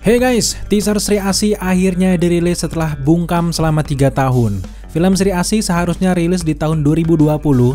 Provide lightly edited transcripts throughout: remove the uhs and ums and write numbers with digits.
Hey guys, teaser Sri Asih akhirnya dirilis setelah bungkam selama 3 tahun. Film Sri Asih seharusnya rilis di tahun 2020,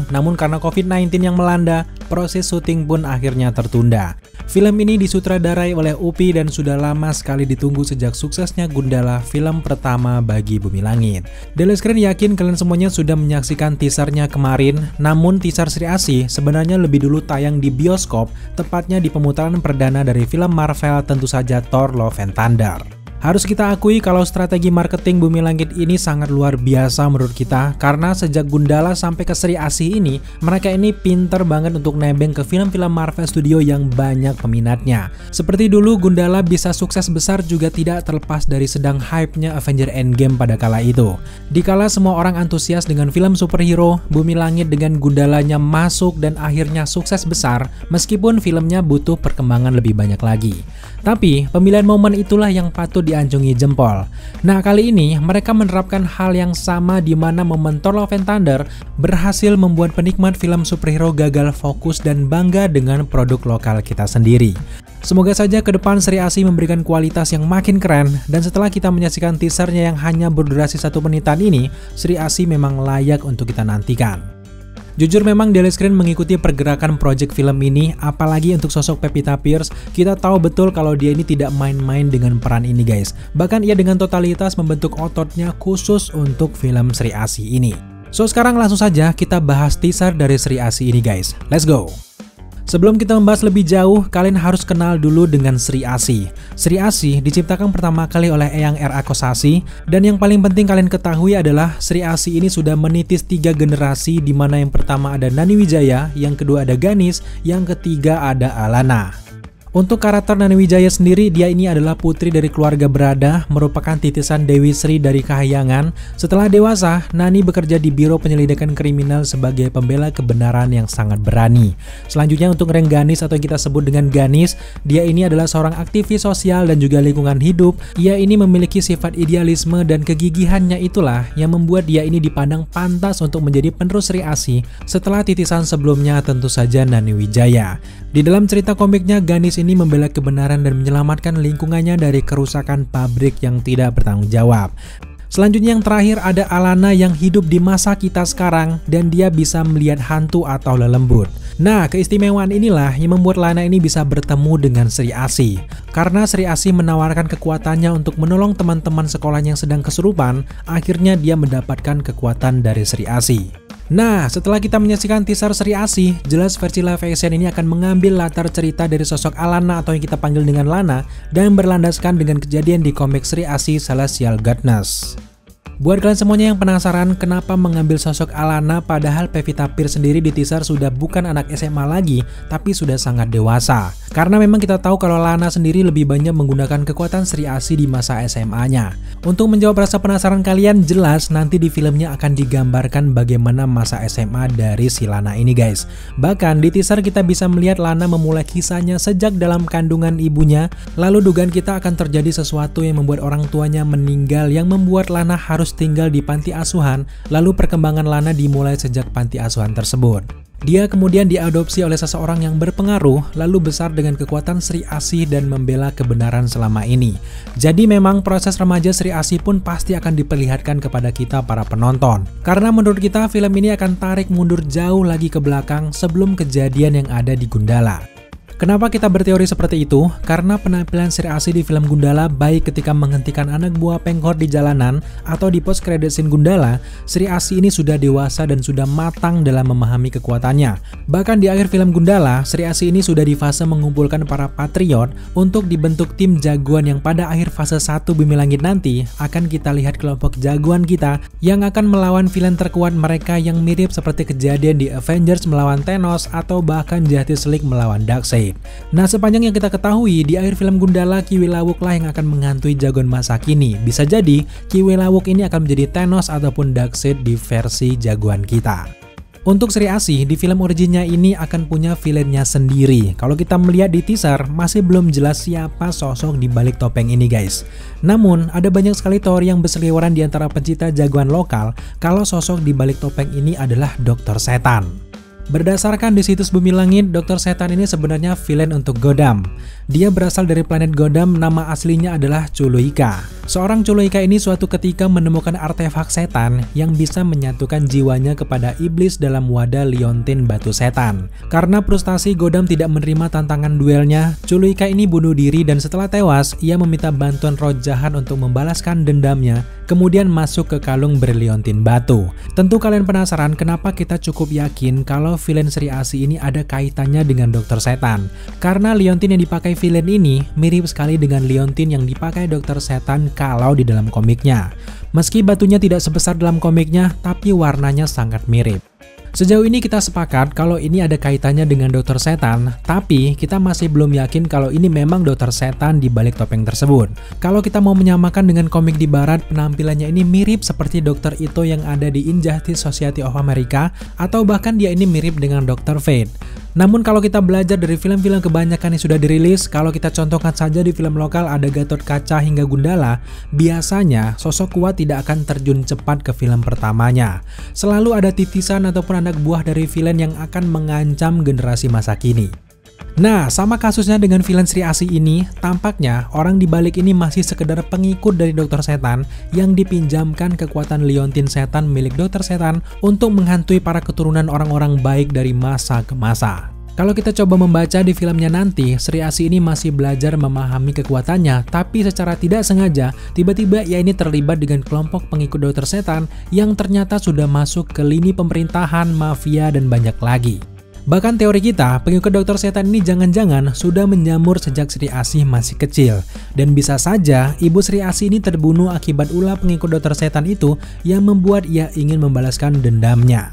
namun karena COVID-19 yang melanda, proses syuting pun akhirnya tertunda. Film ini disutradarai oleh Upi dan sudah lama sekali ditunggu sejak suksesnya Gundala, film pertama bagi Bumi Langit. Delescreen yakin kalian semuanya sudah menyaksikan teasernya kemarin, namun teaser Sri Asih sebenarnya lebih dulu tayang di bioskop, tepatnya di pemutaran perdana dari film Marvel, tentu saja Thor Love and Thunder. Harus kita akui kalau strategi marketing Bumi Langit ini sangat luar biasa menurut kita, karena sejak Gundala sampai ke Sri Asih ini, mereka ini pinter banget untuk nebeng ke film-film Marvel Studio yang banyak peminatnya. Seperti dulu Gundala bisa sukses besar juga tidak terlepas dari sedang hype-nya Avenger Endgame pada kala itu. Dikala semua orang antusias dengan film superhero, Bumi Langit dengan Gundalanya masuk dan akhirnya sukses besar, meskipun filmnya butuh perkembangan lebih banyak lagi. Tapi, pemilihan momen itulah yang patut dianjungi jempol. Nah, kali ini mereka menerapkan hal yang sama di mana momen Thor Love and Thunder berhasil membuat penikmat film superhero gagal fokus dan bangga dengan produk lokal kita sendiri. Semoga saja ke depan Sri Asih memberikan kualitas yang makin keren, dan setelah kita menyaksikan teasernya yang hanya berdurasi 1 menitan ini, Sri Asih memang layak untuk kita nantikan. Jujur memang Delescreen mengikuti pergerakan project film ini, apalagi untuk sosok Pevita Pierce, kita tahu betul kalau dia ini tidak main-main dengan peran ini guys. Bahkan ia dengan totalitas membentuk ototnya khusus untuk film Sri Asih ini. So sekarang langsung saja kita bahas teaser dari Sri Asih ini guys, let's go! Sebelum kita membahas lebih jauh, kalian harus kenal dulu dengan Sri Asih. Sri Asih diciptakan pertama kali oleh Eyang R.A. Kosasih, dan yang paling penting kalian ketahui adalah Sri Asih ini sudah menitis 3 generasi, di mana yang pertama ada Nani Wijaya, yang kedua ada Ganis, yang ketiga ada Alana. Untuk karakter Nani Wijaya sendiri, dia ini adalah putri dari keluarga berada, merupakan titisan Dewi Sri dari Kahyangan. Setelah dewasa, Nani bekerja di Biro Penyelidikan Kriminal sebagai pembela kebenaran yang sangat berani. Selanjutnya untuk Rengganis atau kita sebut dengan Ganis, dia ini adalah seorang aktivis sosial dan juga lingkungan hidup. Ia ini memiliki sifat idealisme dan kegigihannya itulah yang membuat dia ini dipandang pantas untuk menjadi penerus Sri Asih setelah titisan sebelumnya tentu saja Nani Wijaya. Di dalam cerita komiknya, Ganis ini membela kebenaran dan menyelamatkan lingkungannya dari kerusakan pabrik yang tidak bertanggung jawab. Selanjutnya yang terakhir ada Alana yang hidup di masa kita sekarang dan dia bisa melihat hantu atau lelembut. Nah, keistimewaan inilah yang membuat Lana ini bisa bertemu dengan Sri Asih. Karena Sri Asih menawarkan kekuatannya untuk menolong teman-teman sekolahnya yang sedang kesurupan, akhirnya dia mendapatkan kekuatan dari Sri Asih. Nah, setelah kita menyaksikan teaser Sri Asih, jelas versi live action ini akan mengambil latar cerita dari sosok Alana atau yang kita panggil dengan Lana dan berlandaskan dengan kejadian di komik Sri Asih Celestial Goddess. Buat kalian semuanya yang penasaran kenapa mengambil sosok Alana padahal Pevita Pierce sendiri di teaser sudah bukan anak SMA lagi, tapi sudah sangat dewasa. Karena memang kita tahu kalau Lana sendiri lebih banyak menggunakan kekuatan Sri Asih di masa SMA-nya. Untuk menjawab rasa penasaran kalian, jelas nanti di filmnya akan digambarkan bagaimana masa SMA dari si Lana ini guys. Bahkan di teaser kita bisa melihat Lana memulai kisahnya sejak dalam kandungan ibunya, lalu dugaan kita akan terjadi sesuatu yang membuat orang tuanya meninggal yang membuat Lana harus tinggal di panti asuhan, lalu perkembangan Lana dimulai sejak panti asuhan tersebut. Dia kemudian diadopsi oleh seseorang yang berpengaruh, lalu besar dengan kekuatan Sri Asih dan membela kebenaran selama ini. Jadi memang proses remaja Sri Asih pun pasti akan diperlihatkan kepada kita para penonton. Karena menurut kita film ini akan tarik mundur jauh lagi ke belakang sebelum kejadian yang ada di Gundala. Kenapa kita berteori seperti itu? Karena penampilan Sri Asih di film Gundala baik ketika menghentikan anak buah Penghor di jalanan atau di post credit scene Gundala, Sri Asih ini sudah dewasa dan sudah matang dalam memahami kekuatannya. Bahkan di akhir film Gundala, Sri Asih ini sudah di fase mengumpulkan para patriot untuk dibentuk tim jagoan yang pada akhir fase 1 Bumi Langit nanti akan kita lihat kelompok jagoan kita yang akan melawan villain terkuat mereka yang mirip seperti kejadian di Avengers melawan Thanos atau bahkan Justice League melawan Darkseid. Nah, sepanjang yang kita ketahui, di akhir film Gundala, Kiwi Lawuk lah yang akan menghantui jagoan masa kini. Bisa jadi, Kiwi Lawuk ini akan menjadi Thanos ataupun Darkseid di versi jagoan kita. Untuk Sri Asih, di film originnya ini akan punya villainnya sendiri. Kalau kita melihat di teaser, masih belum jelas siapa sosok di balik topeng ini guys. Namun, ada banyak sekali teori yang berseliweran di antara pencinta jagoan lokal kalau sosok di balik topeng ini adalah Dr. Setan. Berdasarkan di situs Bumi Langit, Dr. Setan ini sebenarnya villain untuk Gotham. Dia berasal dari planet Gotham, nama aslinya adalah Chuluika. Seorang Chuluika ini suatu ketika menemukan artefak setan yang bisa menyatukan jiwanya kepada iblis dalam wadah liontin batu setan. Karena frustasi Gotham tidak menerima tantangan duelnya, Chuluika ini bunuh diri dan setelah tewas, ia meminta bantuan roh jahat untuk membalaskan dendamnya, kemudian masuk ke kalung berliontin batu. Tentu kalian penasaran kenapa kita cukup yakin kalau villain Sri Asih ini ada kaitannya dengan Dr. Setan. Karena liontin yang dipakai villain ini mirip sekali dengan liontin yang dipakai Dr. Setan kalau di dalam komiknya. Meski batunya tidak sebesar dalam komiknya, tapi warnanya sangat mirip. Sejauh ini kita sepakat kalau ini ada kaitannya dengan Dr. Setan, tapi kita masih belum yakin kalau ini memang Dr. Setan di balik topeng tersebut. Kalau kita mau menyamakan dengan komik di barat, penampilannya ini mirip seperti Dr. Ito yang ada di Injustice Society of America, atau bahkan dia ini mirip dengan Dr. Fate. Namun kalau kita belajar dari film-film kebanyakan yang sudah dirilis, kalau kita contohkan saja di film lokal ada Gatot Kaca hingga Gundala, biasanya sosok kuat tidak akan terjun cepat ke film pertamanya. Selalu ada titisan ataupun anak buah dari villain yang akan mengancam generasi masa kini. Nah, sama kasusnya dengan villain Sri Asih ini, tampaknya orang di balik ini masih sekedar pengikut dari Dr. Setan yang dipinjamkan kekuatan liontin setan milik Dr. Setan untuk menghantui para keturunan orang-orang baik dari masa ke masa. Kalau kita coba membaca di filmnya nanti, Sri Asih ini masih belajar memahami kekuatannya, tapi secara tidak sengaja, tiba-tiba ia ini terlibat dengan kelompok pengikut Dr. Setan yang ternyata sudah masuk ke lini pemerintahan, mafia, dan banyak lagi. Bahkan teori kita, pengikut Dr. Setan ini jangan-jangan sudah menjamur sejak Sri Asih masih kecil. Dan bisa saja ibu Sri Asih ini terbunuh akibat ulah pengikut Dr. Setan itu yang membuat ia ingin membalaskan dendamnya.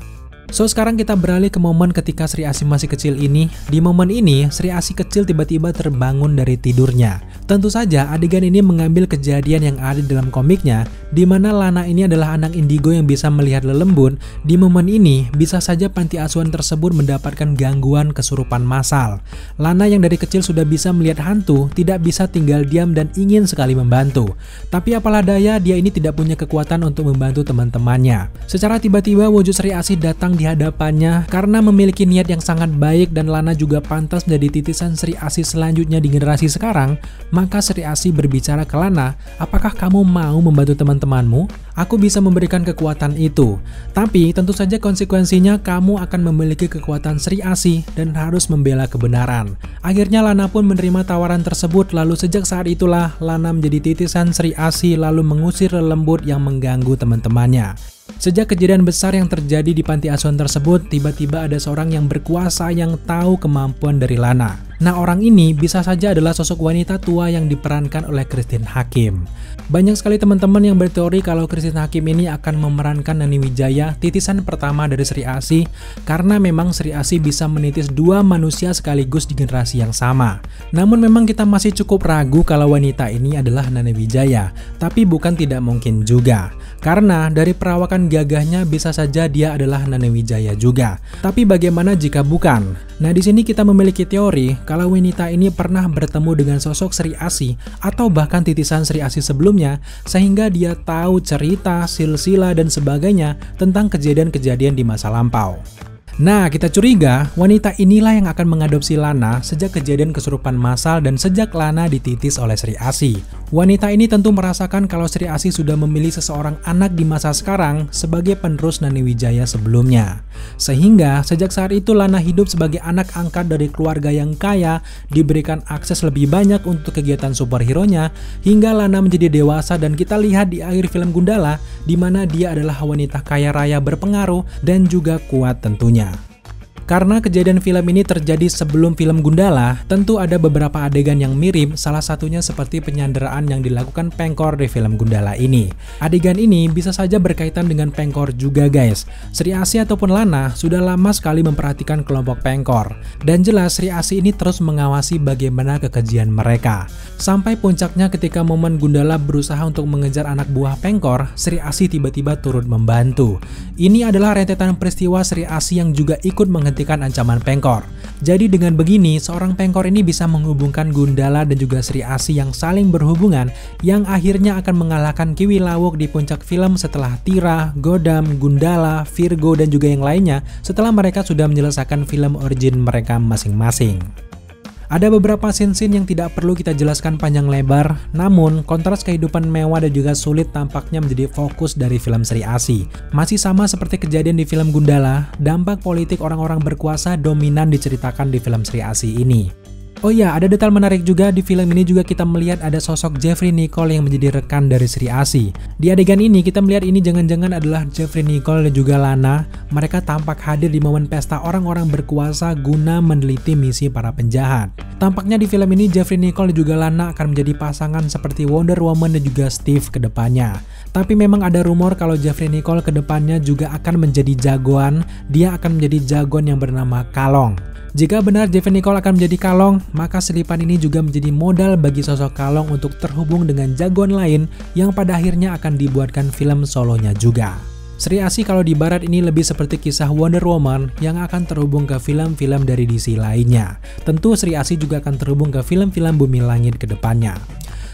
So sekarang kita beralih ke momen ketika Sri Asih masih kecil ini. Di momen ini, Sri Asih kecil tiba-tiba terbangun dari tidurnya. Tentu saja adegan ini mengambil kejadian yang ada dalam komiknya, di mana Lana ini adalah anak indigo yang bisa melihat lelembut. Di momen ini, bisa saja panti asuhan tersebut mendapatkan gangguan kesurupan massal. Lana yang dari kecil sudah bisa melihat hantu, tidak bisa tinggal diam dan ingin sekali membantu. Tapi apalah daya, dia ini tidak punya kekuatan untuk membantu teman-temannya. Secara tiba-tiba wujud Sri Asih datang di hadapannya karena memiliki niat yang sangat baik dan Lana juga pantas menjadi titisan Sri Asih selanjutnya di generasi sekarang. Maka Sri Asih berbicara ke Lana, apakah kamu mau membantu teman-temanmu? Aku bisa memberikan kekuatan itu. Tapi tentu saja konsekuensinya kamu akan memiliki kekuatan Sri Asih dan harus membela kebenaran. Akhirnya Lana pun menerima tawaran tersebut, lalu sejak saat itulah Lana menjadi titisan Sri Asih lalu mengusir lelembut yang mengganggu teman-temannya. Sejak kejadian besar yang terjadi di panti asuhan tersebut, tiba-tiba ada seorang yang berkuasa yang tahu kemampuan dari Lana. Nah, orang ini bisa saja adalah sosok wanita tua yang diperankan oleh Christine Hakim. Banyak sekali teman-teman yang berteori kalau Christine Hakim ini akan memerankan Nani Wijaya, titisan pertama dari Sri Asih, karena memang Sri Asih bisa menitis dua manusia sekaligus di generasi yang sama. Namun memang kita masih cukup ragu kalau wanita ini adalah Nani Wijaya, tapi bukan tidak mungkin juga. Karena dari perawakan gagahnya bisa saja dia adalah Nani Wijaya juga. Tapi bagaimana jika bukan? Nah, di sini kita memiliki teori kalau wanita ini pernah bertemu dengan sosok Sri Asih atau bahkan titisan Sri Asih sebelumnya, sehingga dia tahu cerita, silsilah dan sebagainya tentang kejadian-kejadian di masa lampau. Nah, kita curiga wanita inilah yang akan mengadopsi Lana sejak kejadian kesurupan massal dan sejak Lana dititis oleh Sri Asih. Wanita ini tentu merasakan kalau Sri Asih sudah memilih seseorang anak di masa sekarang sebagai penerus Nani Wijaya sebelumnya. Sehingga sejak saat itu Lana hidup sebagai anak angkat dari keluarga yang kaya, diberikan akses lebih banyak untuk kegiatan superhero-nya, hingga Lana menjadi dewasa dan kita lihat di akhir film Gundala, di mana dia adalah wanita kaya raya berpengaruh dan juga kuat tentunya. Karena kejadian film ini terjadi sebelum film Gundala, tentu ada beberapa adegan yang mirip, salah satunya seperti penyanderaan yang dilakukan Pengkor di film Gundala ini. Adegan ini bisa saja berkaitan dengan Pengkor juga guys. Sri Asih ataupun Lana sudah lama sekali memperhatikan kelompok Pengkor. Dan jelas Sri Asih ini terus mengawasi bagaimana kekejian mereka. Sampai puncaknya ketika momen Gundala berusaha untuk mengejar anak buah Pengkor, Sri Asih tiba-tiba turut membantu. Ini adalah rentetan peristiwa Sri Asih yang juga ikut menghentikan menghentikan ancaman Pengkor. Jadi dengan begini, seorang Pengkor ini bisa menghubungkan Gundala dan juga Sri Asih yang saling berhubungan, yang akhirnya akan mengalahkan Kiwi Lawok di puncak film setelah Tira, Godam, Gundala, Virgo, dan juga yang lainnya setelah mereka sudah menyelesaikan film origin mereka masing-masing. Ada beberapa scene-scene yang tidak perlu kita jelaskan panjang lebar, namun kontras kehidupan mewah dan juga sulit tampaknya menjadi fokus dari film Sri Asih. Masih sama seperti kejadian di film Gundala, dampak politik orang-orang berkuasa dominan diceritakan di film Sri Asih ini. Oh iya, ada detail menarik juga di film ini juga kita melihat ada sosok Jeffrey Nicole yang menjadi rekan dari Sri Asih. Di adegan ini kita melihat ini jangan-jangan adalah Jeffrey Nicole dan juga Lana. Mereka tampak hadir di momen pesta orang-orang berkuasa guna meneliti misi para penjahat. Tampaknya di film ini Jeffrey Nicole dan juga Lana akan menjadi pasangan seperti Wonder Woman dan juga Steve ke depannya. Tapi memang ada rumor kalau Jeffrey Nicole ke depannya juga akan menjadi jagoan. Dia akan menjadi jagoan yang bernama Kalong. Jika benar Jeffrey Nicole akan menjadi Kalong, maka selipan ini juga menjadi modal bagi sosok Kalong untuk terhubung dengan jagoan lain yang pada akhirnya akan dibuatkan film solonya juga. Sri Asih kalau di barat ini lebih seperti kisah Wonder Woman yang akan terhubung ke film-film dari DC lainnya. Tentu Sri Asih juga akan terhubung ke film-film Bumi Langit ke depannya.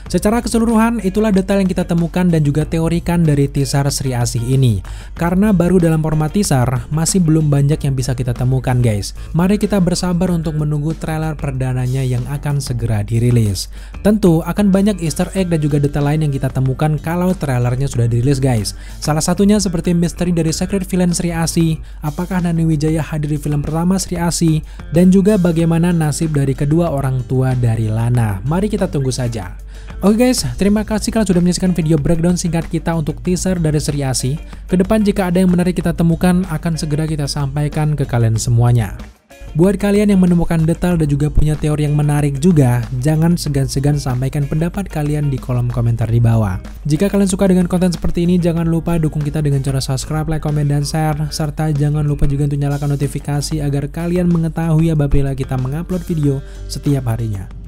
Secara keseluruhan, itulah detail yang kita temukan dan juga teorikan dari teaser Sri Asih ini. Karena baru dalam format teaser, masih belum banyak yang bisa kita temukan guys. Mari kita bersabar untuk menunggu trailer perdananya yang akan segera dirilis. Tentu akan banyak easter egg dan juga detail lain yang kita temukan kalau trailernya sudah dirilis guys. Salah satunya seperti misteri dari Secret Villain Sri Asih, apakah Nani Wijaya hadir di film pertama Sri Asih, dan juga bagaimana nasib dari kedua orang tua dari Lana. Mari kita tunggu saja. Oke guys, terima kasih kalian sudah menyaksikan video breakdown singkat kita untuk teaser dari Sri Asih. Kedepan jika ada yang menarik kita temukan, akan segera kita sampaikan ke kalian semuanya. Buat kalian yang menemukan detail dan juga punya teori yang menarik juga, jangan segan-segan sampaikan pendapat kalian di kolom komentar di bawah. Jika kalian suka dengan konten seperti ini, jangan lupa dukung kita dengan cara subscribe, like, komen, dan share. Serta jangan lupa juga untuk nyalakan notifikasi agar kalian mengetahui apabila kita mengupload video setiap harinya.